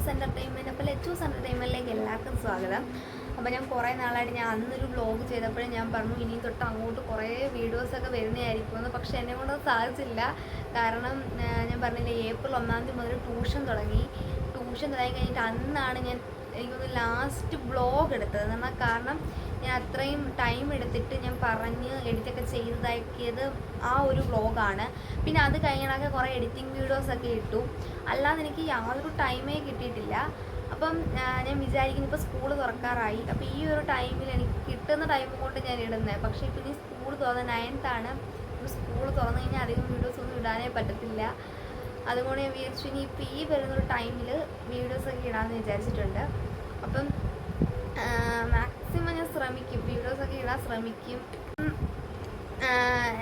Lachus entertainment. അപ്പോൾ ലച്ചൂസ് എൻ്റർടൈൻമെൻറ്റിലേക്ക് എല്ലാവർക്കും സ്വാഗതം. അപ്പോൾ ഞാൻ കുറേ നാളായിട്ട് ഞാൻ അന്നൊരു വ്ലോഗ് ചെയ്തപ്പോഴും ഞാൻ പറഞ്ഞു ഇനി തൊട്ട് അങ്ങോട്ട് കുറേ വീഡിയോസൊക്കെ വരുന്നതായിരിക്കുമെന്ന്. പക്ഷേ എന്നെ കൊണ്ട് സാധിച്ചില്ല. കാരണം ഞാൻ പറഞ്ഞില്ലേ, ഏപ്രിൽ 1 മുതൽ ട്യൂഷൻ തുടങ്ങി കഴിഞ്ഞിട്ട് അന്നാണ് ഞാൻ എനിക്കൊന്ന് ലാസ്റ്റ് വ്ലോഗ് എടുത്തത്. എന്നാൽ കാരണം ഞാൻ അത്രയും ടൈം എടുത്തിട്ട് ഞാൻ പറഞ്ഞ് എഡിറ്റൊക്കെ ചെയ്തതാക്കിയത് ആ ഒരു വ്ലോഗാണ്. പിന്നെ അത് കഴിഞ്ഞാൽ കുറേ എഡിറ്റിംഗ് വീഡിയോസൊക്കെ ഇട്ടു. അല്ലാതെ എനിക്ക് യാതൊരു ടൈമേ കിട്ടിയിട്ടില്ല. അപ്പം ഞാൻ വിചാരിക്കുന്നു ഇപ്പോൾ സ്കൂൾ തുറക്കാറായി. അപ്പോൾ ഈ ഒരു ടൈമിൽ എനിക്ക് കിട്ടുന്ന ടൈം കൊണ്ട് ഞാൻ ഇടുന്നത്. പക്ഷേ ഇപ്പം ഇനി സ്കൂൾ തുറന്ന് 9th ആണ്. സ്കൂൾ തുറന്നു കഴിഞ്ഞാൽ അധികം വീഡിയോസ് ഒന്നും ഇടാനേ പറ്റത്തില്ല. അതുകൊണ്ട് ഞാൻ വിചാരിച്ചു ഇനി ഇപ്പോൾ ഈ വരുന്നൊരു ടൈമിൽ വീഡിയോസൊക്കെ ഇടാമെന്ന് വിചാരിച്ചിട്ടുണ്ട്. അപ്പം മാക്സിമം ഞാൻ ശ്രമിക്കും, വീഡിയോസൊക്കെ ഇടാൻ ശ്രമിക്കും.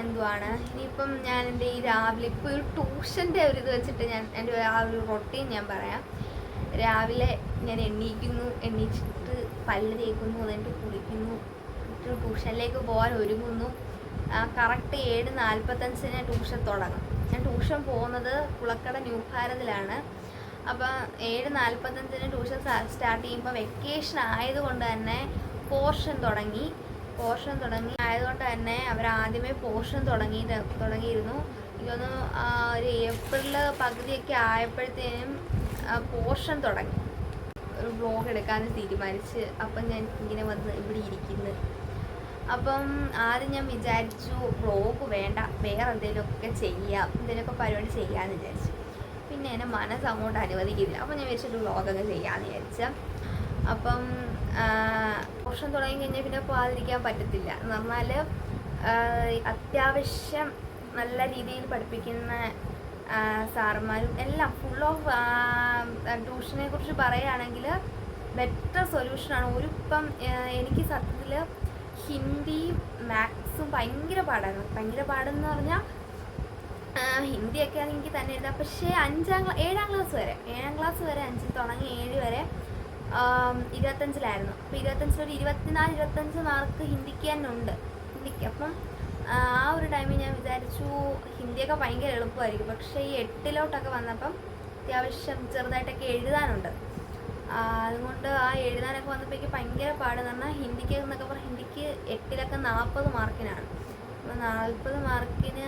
എന്തുവാണ് ഇനിയിപ്പം ഞാൻ എൻ്റെ ഈ രാവിലെ ഇപ്പോൾ ഒരു ട്യൂഷൻ്റെ ഒരു ഇത് വെച്ചിട്ട് ഞാൻ എൻ്റെ ആ ഒരു റൊട്ടീൻ ഞാൻ പറയാം. രാവിലെ ഞാൻ എണ്ണീച്ചിട്ട് പല്ല് തേക്കുന്നു, എന്നിട്ട് കുളിക്കുന്നു, ട്യൂഷനിലേക്ക് പോകാൻ ഒരുങ്ങുന്നു. കറക്റ്റ് 7:45 ട്യൂഷൻ തുടങ്ങും. ഞാൻ ട്യൂഷൻ പോകുന്നത് കുളക്കട ന്യൂ ഭാരതിലാണ്. അപ്പം 7:45 ട്യൂഷൻ സ്റ്റാർട്ട് ചെയ്യുമ്പോൾ വെക്കേഷൻ ആയതുകൊണ്ട് തന്നെ പോർഷൻ തുടങ്ങി ആയതുകൊണ്ട് തന്നെ അവരാദ്യമേ പോർഷൻ തുടങ്ങിയിരുന്നു. എനിക്കൊന്ന് ഒരു ഏപ്രിൽ പകുതിയൊക്കെ ആയപ്പോഴത്തേനും പോർഷൻ തുടങ്ങി. ഒരു വ്ലോഗ് എടുക്കാൻ തീരുമാനിച്ച് അപ്പം ഞാൻ ഇങ്ങനെ വന്ന് ഇവിടെ ഇരിക്കുന്നു. അപ്പം ആദ്യം ഞാൻ വിചാരിച്ചു വ്ലോഗ് വേണ്ട, വേറെ എന്തെങ്കിലുമൊക്കെ ചെയ്യാം, എന്തെങ്കിലുമൊക്കെ പരിപാടി ചെയ്യാമെന്ന് വിചാരിച്ചു. പിന്നെ എന്നെ മനസ്സ് അങ്ങോട്ട് അനുവദിക്കുന്നില്ല. അപ്പം ഞാൻ വിചാരിച്ചൊരു വ്ലോഗൊക്കെ ചെയ്യാമെന്ന് വിചാരിച്ച. അപ്പം പോർഷൻ തുടങ്ങി കഴിഞ്ഞാൽ പിന്നെ പോകാതിരിക്കാൻ പറ്റത്തില്ല. എന്ന് പറഞ്ഞാൽ അത്യാവശ്യം നല്ല രീതിയിൽ പഠിപ്പിക്കുന്ന സാറന്മാരും എല്ലാം ഫുൾ ഓഫ് ട്യൂഷനെ കുറിച്ച് പറയുകയാണെങ്കിൽ ബെറ്റർ സൊല്യൂഷനാണ്. ഇപ്പം എനിക്ക് സത്യത്തിൽ ഹിന്ദി മാത്സും ഭയങ്കര പാടെന്ന് പറഞ്ഞാൽ ഹിന്ദിയൊക്കെ ആണെങ്കിൽ എനിക്ക് തന്നെ എഴുതാം. പക്ഷേ 7ാം ക്ലാസ് വരെ 5 തുടങ്ങി 7 വരെ 25-ലായിരുന്നു. അപ്പോൾ 25 24-25 മാർക്ക് ഹിന്ദിക്ക് തന്നെ ഉണ്ട്. അപ്പം ആ ഒരു ടൈമിൽ ഞാൻ വിചാരിച്ചു ഹിന്ദിയൊക്കെ ഭയങ്കര എളുപ്പമായിരിക്കും. പക്ഷേ ഈ 8ലോട്ടൊക്കെ വന്നപ്പം അത്യാവശ്യം ചെറുതായിട്ടൊക്കെ എഴുതാനുണ്ട്. അതുകൊണ്ട് ആ എഴുതാനൊക്കെ വന്നപ്പോഴേക്ക് ഭയങ്കര പാടെന്ന് പറഞ്ഞാൽ ഹിന്ദിക്ക് 8ലൊക്കെ 40 മാർക്കിനാണ്. അപ്പോൾ 40 മാർക്കിന്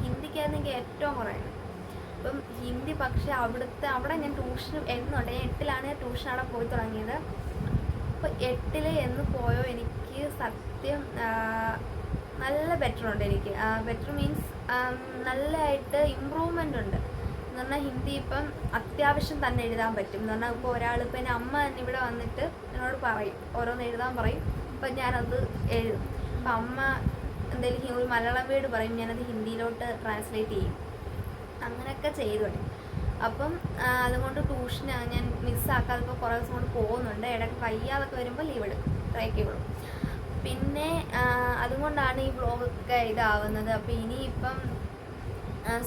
ഹിന്ദിക്കായിരുന്നെങ്കിൽ ഏറ്റവും കുറയാണ്. അപ്പം ഹിന്ദി പക്ഷേ അവിടെ ഞാൻ ട്യൂഷന് എന്നുണ്ട്. ഞാൻ 8ലാണ് ട്യൂഷൻ അവിടെ പോയി തുടങ്ങിയത്. അപ്പോൾ 8ൽ എന്ന് പോയോ എനിക്ക് സത്യം നല്ല ബെറ്ററുണ്ട്. എനിക്ക് ബെറ്റർ മീൻസ് നല്ലതായിട്ട് ഇമ്പ്രൂവ്മെൻ്റ് ഉണ്ട്. എന്ന് പറഞ്ഞാൽ ഹിന്ദി ഇപ്പം അത്യാവശ്യം തന്നെ എഴുതാൻ പറ്റും. എന്ന് പറഞ്ഞാൽ ഇപ്പോൾ ഒരാളിപ്പോൾ എൻ്റെ അമ്മ തന്നെ ഇവിടെ വന്നിട്ട് എന്നോട് പറയും, ഓരോന്ന് എഴുതാൻ പറയും. അപ്പം ഞാനത് എഴുതും. അപ്പം അമ്മ എന്തെങ്കിലും ഒരു മലയാളം വേർഡ് പറയും, ഞാനത് ഹിന്ദിയിലോട്ട് ട്രാൻസ്ലേറ്റ് ചെയ്യും. അങ്ങനെയൊക്കെ ചെയ്തോട്ടെ. അപ്പം അതുകൊണ്ട് ട്യൂഷന് ഞാൻ മിസ്സാക്കാതെ ഇപ്പോൾ കുറേ ദിവസം കൊണ്ട് പോകുന്നുണ്ട്. ഇടയ്ക്ക് വയ്യാതൊക്കെ വരുമ്പോൾ ലീവ് എടുക്കും, ട്രൈക്ക് വിടും. പിന്നെ അതുകൊണ്ടാണ് ഈ വ്ലോഗൊക്കെ ഇതാവുന്നത്. അപ്പോൾ ഇനിയിപ്പം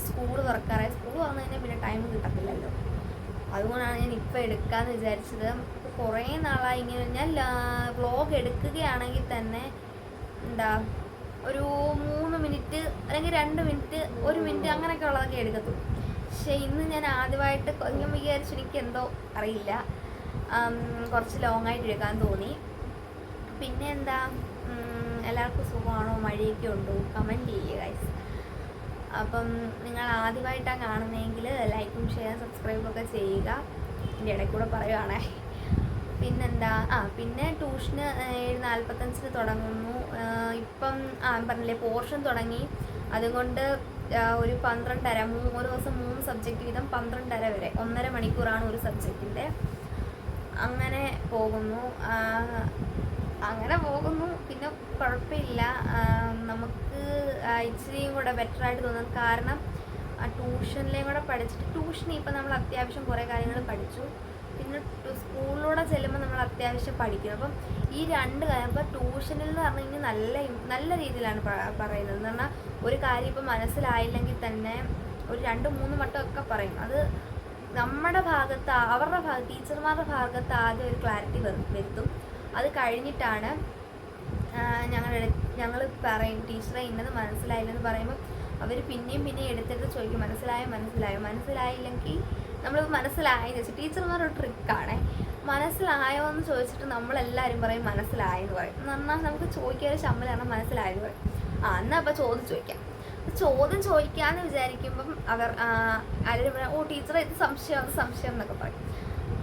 സ്കൂൾ തുറക്കാറായി. സ്കൂൾ തുറന്നു കഴിഞ്ഞാൽ പിന്നെ ടൈം കിട്ടത്തില്ലല്ലോ. അതുകൊണ്ടാണ് ഞാൻ ഇപ്പോൾ എടുക്കാമെന്ന് വിചാരിച്ചത്. കുറേ നാളായി ഇങ്ങനെ ഞാൻ വ്ലോഗ് എടുക്കുകയാണെങ്കിൽ തന്നെ ഒരു 3 മിനിറ്റ് അല്ലെങ്കിൽ 2 മിനിറ്റ് 1 മിനിറ്റ് അങ്ങനെയൊക്കെ ഉള്ളതൊക്കെ എടുക്കത്തുള്ളൂ. പക്ഷേ ഇന്ന് ഞാൻ ആദ്യമായിട്ട് ഞാൻ വിചാരിച്ചു, എനിക്ക് എന്തോ അറിയില്ല, കുറച്ച് ലോങ് ആയിട്ട് എടുക്കാൻ തോന്നി. പിന്നെ എല്ലാവർക്കും സുഖമാണോ, മഴയൊക്കെ ഉണ്ടോ, കമൻറ്റ് ചെയ്യുക ഗൈസ്. അപ്പം നിങ്ങൾ ആദ്യമായിട്ടാണ് കാണുന്നതെങ്കിൽ ലൈക്കും ഷെയർ സബ്സ്ക്രൈബൊക്കെ ചെയ്യുക. എൻ്റെ ഇടയ്ക്കൂടെ പറയുവാണേ. പിന്നെ ട്യൂഷന് 7:45 തുടങ്ങുന്നു. ഇപ്പം പറഞ്ഞില്ലേ പോർഷൻ തുടങ്ങി. അതുകൊണ്ട് ഒരു 12:30 ഒരു ദിവസം 3 സബ്ജക്റ്റ് വീതം 12:30 വരെ 1.5 മണിക്കൂറാണ് ഒരു സബ്ജക്റ്റിൻ്റെ. അങ്ങനെ പോകുന്നു. പിന്നെ കുഴപ്പമില്ല. നമുക്ക് ഇച്ചിരിയും കൂടെ ബെറ്ററായിട്ട് തോന്നുന്നു. കാരണം ട്യൂഷനിലേയും കൂടെ പഠിച്ചിട്ട് ട്യൂഷന് ഇപ്പം നമ്മൾ അത്യാവശ്യം കുറേ കാര്യങ്ങൾ പഠിച്ചു. പിന്നെ സ്കൂളിലൂടെ ചെല്ലുമ്പോൾ നമ്മൾ അത്യാവശ്യം പഠിക്കും. അപ്പം ഈ 2 കാര്യം ഇപ്പോൾ ട്യൂഷനിൽ എന്ന് പറഞ്ഞു കഴിഞ്ഞാൽ നല്ല രീതിയിലാണ് പറയുന്നത്. എന്ന് പറഞ്ഞാൽ ഒരു കാര്യം ഇപ്പം മനസ്സിലായില്ലെങ്കിൽ തന്നെ ഒരു 2-3 വട്ടമൊക്കെ പറയും. അത് നമ്മുടെ ഭാഗത്ത് ടീച്ചർമാരുടെ ഭാഗത്ത് ആദ്യം ഒരു ക്ലാരിറ്റി വരുത്തും. അത് കഴിഞ്ഞിട്ടാണ് ഞങ്ങൾ പറയും ടീച്ചറെ ഇന്നത് മനസ്സിലായില്ലെന്ന് പറയുമ്പോൾ അവർ പിന്നെയും എടുത്തിട്ട് ചോദിക്കും മനസ്സിലായില്ലെങ്കിൽ നമ്മളിപ്പോൾ മനസ്സിലായെന്ന് വെച്ചാൽ ടീച്ചർമാരൊരു ട്രിക്കാണേ. മനസ്സിലായോ എന്ന് ചോദിച്ചിട്ട് നമ്മളെല്ലാവരും പറയും മനസ്സിലായെന്ന് പറയും. എന്ന് പറഞ്ഞാൽ നമുക്ക് ചോദിക്കാൻ ശമ്പളമാണ് മനസ്സിലായെന്ന് പറയും. എന്നാൽ അപ്പോൾ ചോദ്യം ചോദിക്കാം. ചോദ്യം ചോദിക്കാമെന്ന് വിചാരിക്കുമ്പം ആരും പറയാം, ഓ ടീച്ചറെ ഇത് സംശയം അത് സംശയം എന്നൊക്കെ പറയും.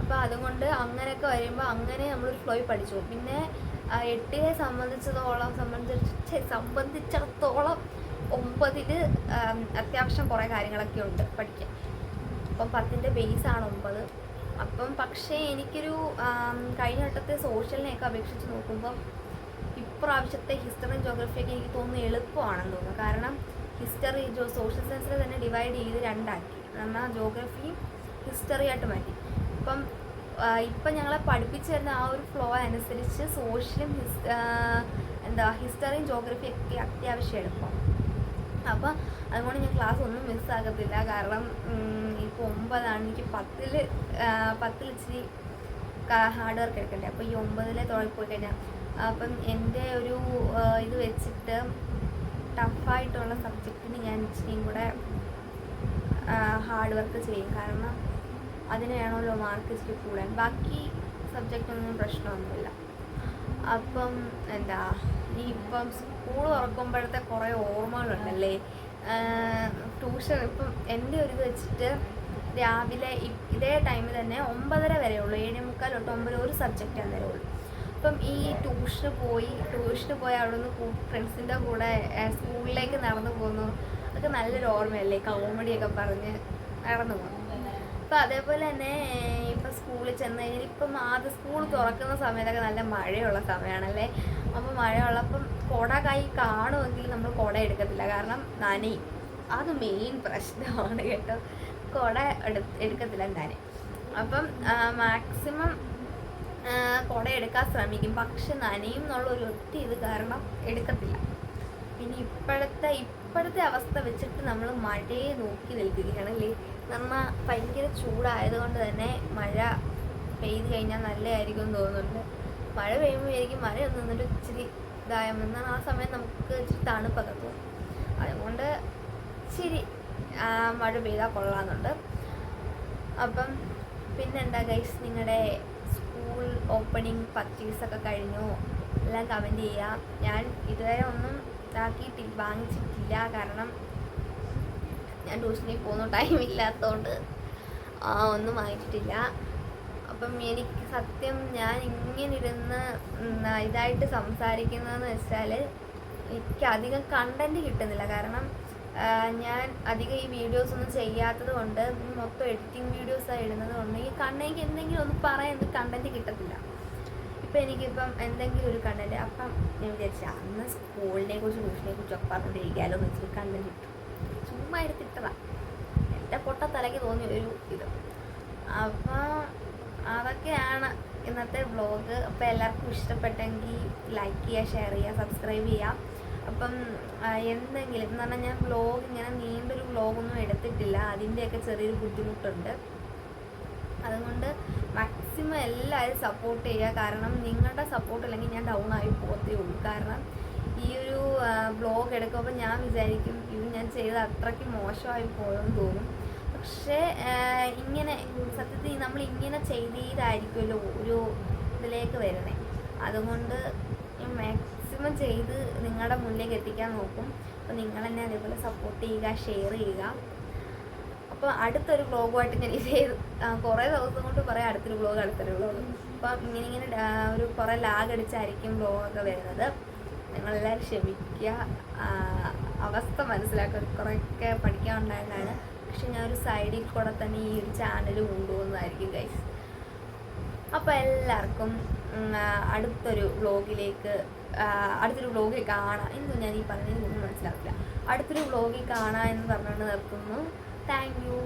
അപ്പോൾ അതുകൊണ്ട് അങ്ങനെയൊക്കെ വരുമ്പോൾ അങ്ങനെ നമ്മളൊരു ഫ്ലോയിൽ പഠിച്ചു പോകും. പിന്നെ 8നെ സംബന്ധിച്ചിടത്തോളം 9 അത്യാവശ്യം കുറേ കാര്യങ്ങളൊക്കെ ഉണ്ട് പഠിക്കാൻ. അപ്പം 10ൻ്റെ ബേസാണ് 9. അപ്പം പക്ഷേ എനിക്കൊരു കഴിഞ്ഞ വട്ടത്തെ സോഷ്യലിനെയൊക്കെ അപേക്ഷിച്ച് നോക്കുമ്പം ഇപ്രാവശ്യത്തെ ഹിസ്റ്ററിയും ജോഗ്രഫിയൊക്കെ എനിക്ക് തോന്നുന്നു എളുപ്പമാണെന്ന് തോന്നുന്നു. കാരണം ഹിസ്റ്ററി സോഷ്യൽ സയൻസിൽ തന്നെ ഡിവൈഡ് ചെയ്ത് 2ആക്കി. എന്നാൽ ജോഗ്രഫിയും ഹിസ്റ്ററി ആയിട്ട് മാറ്റി. ഇപ്പം ഞങ്ങളെ പഠിപ്പിച്ചു തരുന്ന ആ ഒരു ഫ്ലോ അനുസരിച്ച് സോഷ്യലും ഹിസ്റ്ററിയും ജോഗ്രഫിയൊക്കെ അത്യാവശ്യം എളുപ്പം. അപ്പം അതുകൊണ്ട് ഞാൻ ക്ലാസ് ഒന്നും മിസ്സാകത്തില്ല. കാരണം ഇപ്പോൾ 9ആണ്, എനിക്ക് 10 ഇച്ചിരി ഹാർഡ് വർക്ക് എടുക്കണ്ടേ. അപ്പോൾ ഈ 9 തുടങ്ങിപ്പോയി കഴിഞ്ഞാൽ അപ്പം എൻ്റെ ഒരു ഇത് വെച്ചിട്ട് ടഫായിട്ടുള്ള സബ്ജക്റ്റിന് ഞാൻ ഇച്ചിരിയും കൂടെ ഹാർഡ് വർക്ക് ചെയ്യും. കാരണം അതിന് വേണമല്ലോ മാർക്ക് ഇച്ചിരി കൂടാൻ. ബാക്കി സബ്ജക്റ്റൊന്നും പ്രശ്നമൊന്നുമില്ല. അപ്പം ഇപ്പം സ്കൂൾ തുറക്കുമ്പോഴത്തെ കുറേ ഓർമ്മകളുണ്ടല്ലേ. ട്യൂഷൻ ഇപ്പം എൻ്റെ ഒരു ഇത് വെച്ചിട്ട് രാവിലെ ഇതേ ടൈമിൽ തന്നെ 9:30 വരെ ഉള്ളൂ. 7:45 തൊട്ട് 9 ഒരു സബ്ജക്റ്റ് അന്നേരം ഉള്ളൂ. അപ്പം ഈ ട്യൂഷന് പോയി അവിടെ നിന്ന് ഫ്രണ്ട്സിൻ്റെ കൂടെ സ്കൂളിലേക്ക് നടന്നു പോകുന്നു. അതൊക്കെ നല്ലൊരു ഓർമ്മയല്ലേ, കോമഡിയൊക്കെ പറഞ്ഞ് നടന്നു പോകുന്നു. അപ്പം അതേപോലെ തന്നെ ഇപ്പം സ്കൂളിൽ ചെന്ന് കഴിഞ്ഞാൽ ഇപ്പം ആദ്യം സ്കൂൾ തുറക്കുന്ന സമയത്തൊക്കെ നല്ല മഴയുള്ള സമയമാണല്ലേ. അപ്പോൾ മഴയുള്ളപ്പം കുട കൈ കാണുമെങ്കിൽ നമ്മൾ കുട എടുക്കത്തില്ല, കാരണം നനയും. അത് മെയിൻ പ്രശ്നമാണ് കേട്ടോ, കുട എടുക്കത്തില്ല നനയും. അപ്പം മാക്സിമം കുട എടുക്കാൻ ശ്രമിക്കും, പക്ഷെ നനയും എന്നുള്ളൊരു ഒറ്റ ഇത് കാരണം എടുക്കത്തില്ല. പിന്നെ ഇപ്പോഴത്തെ അവസ്ഥ വെച്ചിട്ട് നമ്മൾ മഴയെ നോക്കി നിൽക്കുകയാണ് അല്ലേ. നമ്മൾ ഭയങ്കര ചൂടായതുകൊണ്ട് തന്നെ മഴ പെയ്ത് കഴിഞ്ഞാൽ നല്ലതായിരിക്കും എന്ന് തോന്നുന്നുണ്ട്. മഴ പെയ്യുമ്പോഴായിരിക്കും മഴ ഒന്ന് നിന്നിട്ട് ഇച്ചിരി ഇതായെന്നാൽ ആ സമയം നമുക്ക് ഇച്ചിരി തണുപ്പൊക്കെ തോന്നും. അതുകൊണ്ട് ഇച്ചിരി മഴ പെയ്താൽ കൊള്ളാമെന്നുണ്ട്. അപ്പം പിന്നെന്താ ഗൈസ്, നിങ്ങളുടെ സ്കൂൾ ഓപ്പണിംഗ് പർച്ചേസൊക്കെ കഴിഞ്ഞു? എല്ലാം കമൻറ്റ് ചെയ്യുക. ഞാൻ ഇതുവരെ ഒന്നും വാങ്ങിച്ചിട്ടില്ല, കാരണം ഞാൻ ട്യൂഷനിൽ പോകുന്ന ടൈമില്ലാത്തതുകൊണ്ട് ഒന്നും വാങ്ങിച്ചിട്ടില്ല. അപ്പം എനിക്ക് സത്യം ഞാൻ ഇങ്ങനെ ഇരുന്ന് ഇതായിട്ട് സംസാരിക്കുന്നതെന്ന് വെച്ചാൽ എനിക്ക് അധികം കണ്ടൻറ്റ് കിട്ടുന്നില്ല. കാരണം ഞാൻ അധികം ഈ വീഡിയോസ് ഒന്നും ചെയ്യാത്തത് കൊണ്ട്, മൊത്തം എഡിറ്റിംഗ് വീഡിയോസാണ് ഇടുന്നത് കൊണ്ട് എനിക്ക് എന്തെങ്കിലും ഒന്ന് പറയാൻ കണ്ടൻറ്റ് കിട്ടത്തില്ല. ഇപ്പം എനിക്കിപ്പം എന്തെങ്കിലും ഒരു കണ്ടൻറ്റ്, അപ്പം ഞാൻ വിചാരിച്ചു അന്ന് സ്കൂളിനെ കുറിച്ച് ട്യൂഷനെ കുറിച്ചൊക്കെ പറഞ്ഞുകൊണ്ടിരിക്കാമല്ലോ എന്ന് വെച്ചിട്ട് കണ്ടൻറ്റ് കിട്ടും. ചുമ്മാ എടുത്തിട്ടതാണ്, എൻ്റെ തലയ്ക്ക് തോന്നിയ ഒരു ഇത്. അപ്പം അതൊക്കെയാണ് ഇന്നത്തെ വ്ളോഗ്. അപ്പോൾ എല്ലാവർക്കും ഇഷ്ടപ്പെട്ടെങ്കിൽ ലൈക്ക് ചെയ്യുക, ഷെയർ ചെയ്യുക, സബ്സ്ക്രൈബ് ചെയ്യുക. അപ്പം എന്തെങ്കിലും എന്ന് പറഞ്ഞാൽ ഞാൻ വ്ളോഗ് ഇങ്ങനെ നീണ്ടൊരു വ്ളോഗൊന്നും എടുത്തിട്ടില്ല, അതിൻ്റെയൊക്കെ ചെറിയൊരു ബുദ്ധിമുട്ടുണ്ട്. അതുകൊണ്ട് മാക്സിമം എല്ലാവരും സപ്പോർട്ട് ചെയ്യുക. കാരണം നിങ്ങളുടെ സപ്പോർട്ട് ഇല്ലെങ്കിൽ ഞാൻ ഡൗൺ ആയി പോകത്തേ ഉള്ളൂ. കാരണം ഈ ഒരു വ്ളോഗ് എടുക്കുമ്പോൾ ഞാൻ വിചാരിക്കും ഇത് ഞാൻ ചെയ്തത് അത്രയ്ക്ക് മോശമായി പോയെന്ന് തോന്നും. പക്ഷേ ഇങ്ങനെ സത്യത്തിൽ നമ്മൾ ഇങ്ങനെ ചെയ്തായിരിക്കുമല്ലോ ഒരു ഇതിലേക്ക് വരുന്നത്. അതുകൊണ്ട് മാക്സിമം ചെയ്ത് നിങ്ങളുടെ മുന്നിലേക്ക് എത്തിക്കാൻ നോക്കും. അപ്പോൾ നിങ്ങൾ എന്നെ അതേപോലെ സപ്പോർട്ട് ചെയ്യുക, ഷെയർ ചെയ്യുക. അപ്പോൾ അടുത്തൊരു വ്ളോഗുമായിട്ട് ഞാൻ കുറേ ദിവസം കൊണ്ട് പറയാം അടുത്തൊരു വ്ളോഗ്. അപ്പം ഇങ്ങനെ ഒരു കുറേ ലാഗ് അടിച്ചായിരിക്കും വ്ളോഗൊക്കെ വരുന്നത്. നിങ്ങളെല്ലാവരും ക്ഷമിക്കുക, അവസ്ഥ മനസ്സിലാക്കുക. കുറേയൊക്കെ പഠിക്കാനുണ്ടായതാണ്. പക്ഷെ ഞാൻ ഒരു സൈഡിൽ കൂടെ തന്നെ ഈ ഒരു ചാനൽ കൊണ്ടുപോകുന്നതായിരിക്കും ഗൈസ്. അപ്പോൾ എല്ലാവർക്കും അടുത്തൊരു വ്ളോഗിൽ കാണാം. എന്നും ഞാൻ ഈ പറഞ്ഞതിനൊന്നും മനസ്സിലാക്കില്ല. അടുത്തൊരു വ്ളോഗിൽ കാണാം എന്ന് പറഞ്ഞുകൊണ്ട് നിർത്തുന്നു. Thank you.